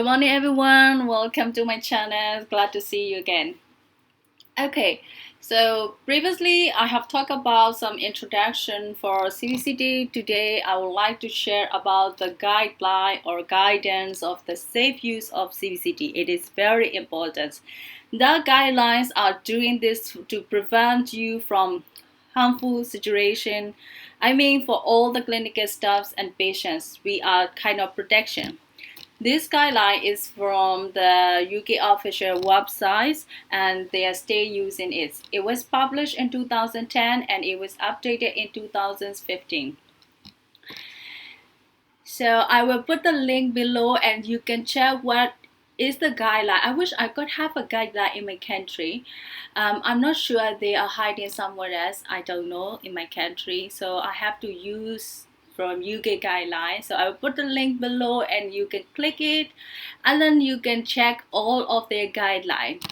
Good morning, everyone. Welcome to my channel. Glad to see you again. Okay, so previously I have talked about some introduction for CBCT. Today I would like to share about the guideline or guidance of the safe use of CBCT. It is very important. The guidelines are doing this to prevent you from harmful situation. I mean, for all the clinical staffs and patients, we are kind of protection. This guideline is from the UK official website and they are still using it. It was published in 2010 and it was updated in 2015. So I will put the link below and you can check what is the guideline. I wish I could have a guideline in my country. I'm not sure they are hiding somewhere else. I don't know in my country. So I have to use from UK guidelines. So I will put the link below and you can click it and then you can check all of their guidelines.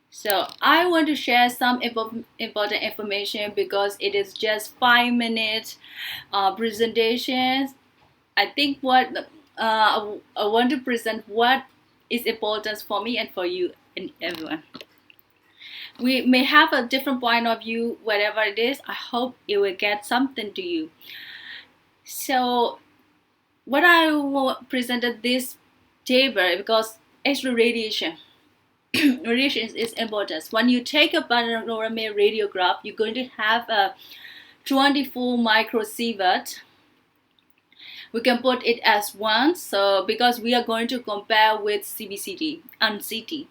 So I want to share some important information because it is just 5 minutes presentations. I think I want to present what is important for me and for you and everyone. We may have a different point of view, whatever it is. I hope it will get something to you. So what I will presented this table because X-ray radiation. Radiation is important. When you take a panoramic radiograph, you're going to have a 24 microsievert. We can put it as 1, so because we are going to compare with CBCT and CT.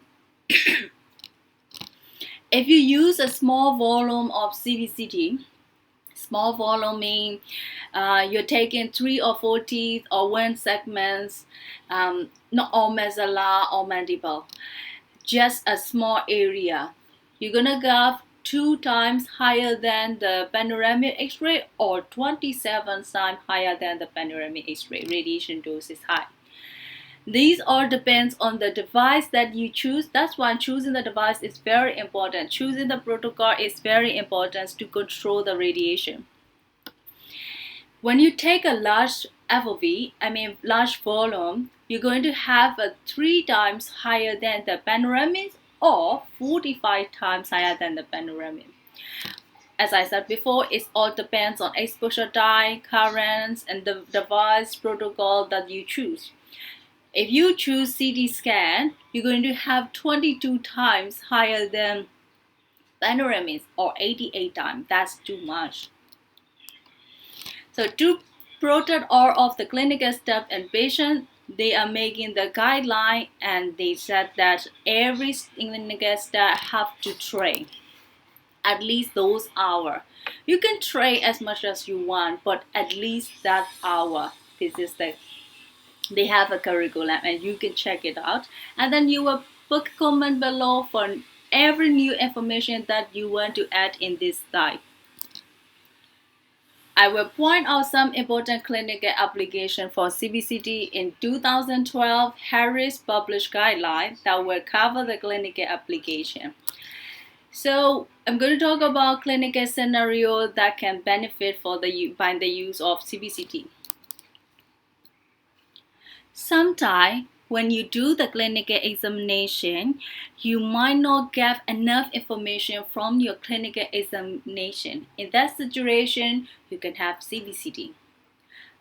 If you use a small volume of CBCT, small volume means you're taking 3 or 4 teeth or 1 segments, not all maxilla or mandible, just a small area. You're gonna get 2 times higher than the panoramic X-ray or 27 times higher than the panoramic X-ray. Radiation dose is high. These all depends on the device that you choose. That's why choosing the device is very important. Choosing the protocol is very important to control the radiation. When you take a large FOV, large volume, you're going to have a 3 times higher than the panoramic or 45 times higher than the panoramic. As I said before, it all depends on exposure time, currents, and the device protocol that you choose. If you choose CT scan, you're going to have 22 times higher than panoramic or 88 times. That's too much. So to protect all of the clinical staff and patients, they are making the guideline and they said that every clinical staff have to train at least those hours. You can train as much as you want, but at least that hour. They have a curriculum and you can check it out. And then you will put comment below for every new information that you want to add in this slide. I will point out some important clinical application for CBCT. In 2012, Harris published guidelines that will cover the clinical application. So I'm going to talk about clinical scenario that can benefit by the use of CBCT. Sometimes when you do the clinical examination, you might not get enough information from your clinical examination. In that situation, you can have CBCT.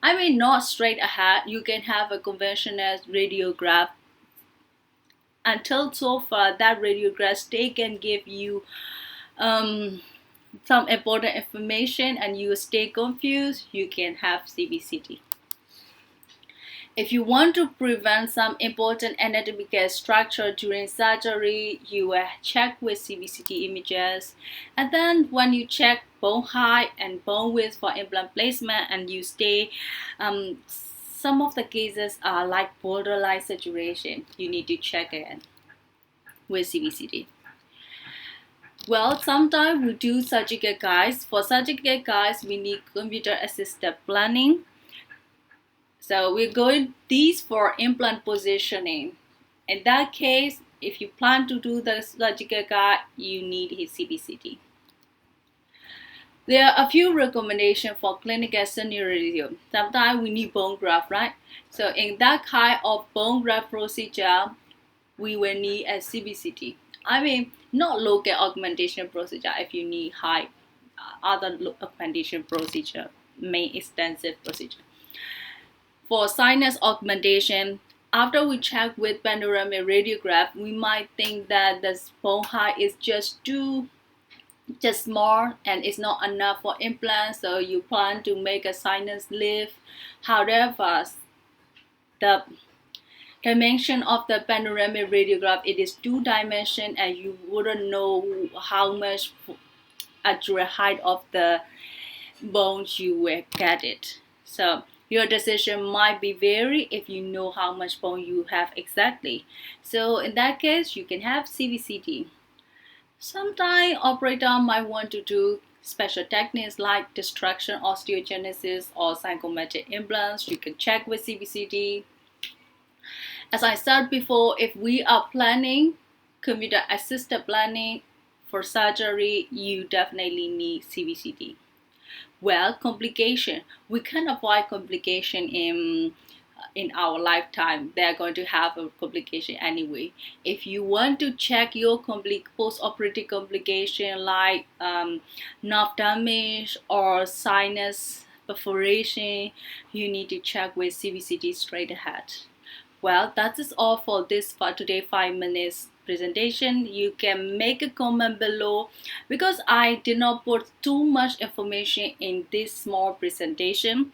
Not straight ahead, you can have a conventional radiograph. Until so far, that radiograph they can give you some important information and you stay confused, you can have CBCT. If you want to prevent some important anatomical structure during surgery, you will check with CBCT images. And then when you check bone height and bone width for implant placement and you stay, some of the cases are like borderline situation. You need to check again with CBCT. Well, sometimes we do surgical guides. For surgical guides, we need computer-assisted planning. So we're going these for implant positioning. In that case, if you plan to do the surgical guide, you need his CBCT. There are a few recommendations for clinical scenario. Sometimes we need bone graft, right? So in that kind of bone graft procedure, we will need a CBCT. I mean, not local augmentation procedure if you need high other augmentation procedure, main extensive procedure. For sinus augmentation, after we check with panoramic radiograph, we might think that the bone height is just small and it's not enough for implants, so you plan to make a sinus lift. However, the dimension of the panoramic radiograph, it is 2 dimension, and you wouldn't know how much accurate height of the bones you will get it. So your decision might be vary if you know how much bone you have exactly. So in that case, you can have CBCT. Sometimes operator might want to do special techniques like destruction osteogenesis or zygomatic implants. You can check with CBCT. As I said before, if we are planning computer assisted planning for surgery, you definitely need CBCT. Well, complication. We can avoid complication in our lifetime. They are going to have a complication anyway. If you want to check your post-operative complication like nerve damage or sinus perforation, you need to check with CBCT straight ahead. Well, that is all for this for today 5 minutes presentation. You can make a comment below because I did not put too much information in this small presentation.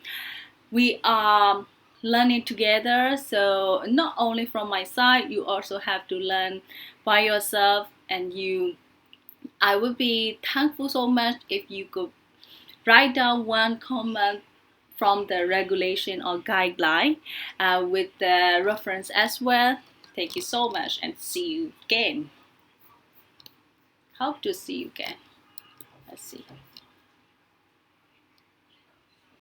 We are learning together, so not only from my side, you also have to learn by yourself, and I would be thankful so much if you could write down one comment from the regulation or guideline with the reference as well. Thank you so much and see you again. Hope to see you again. Let's see.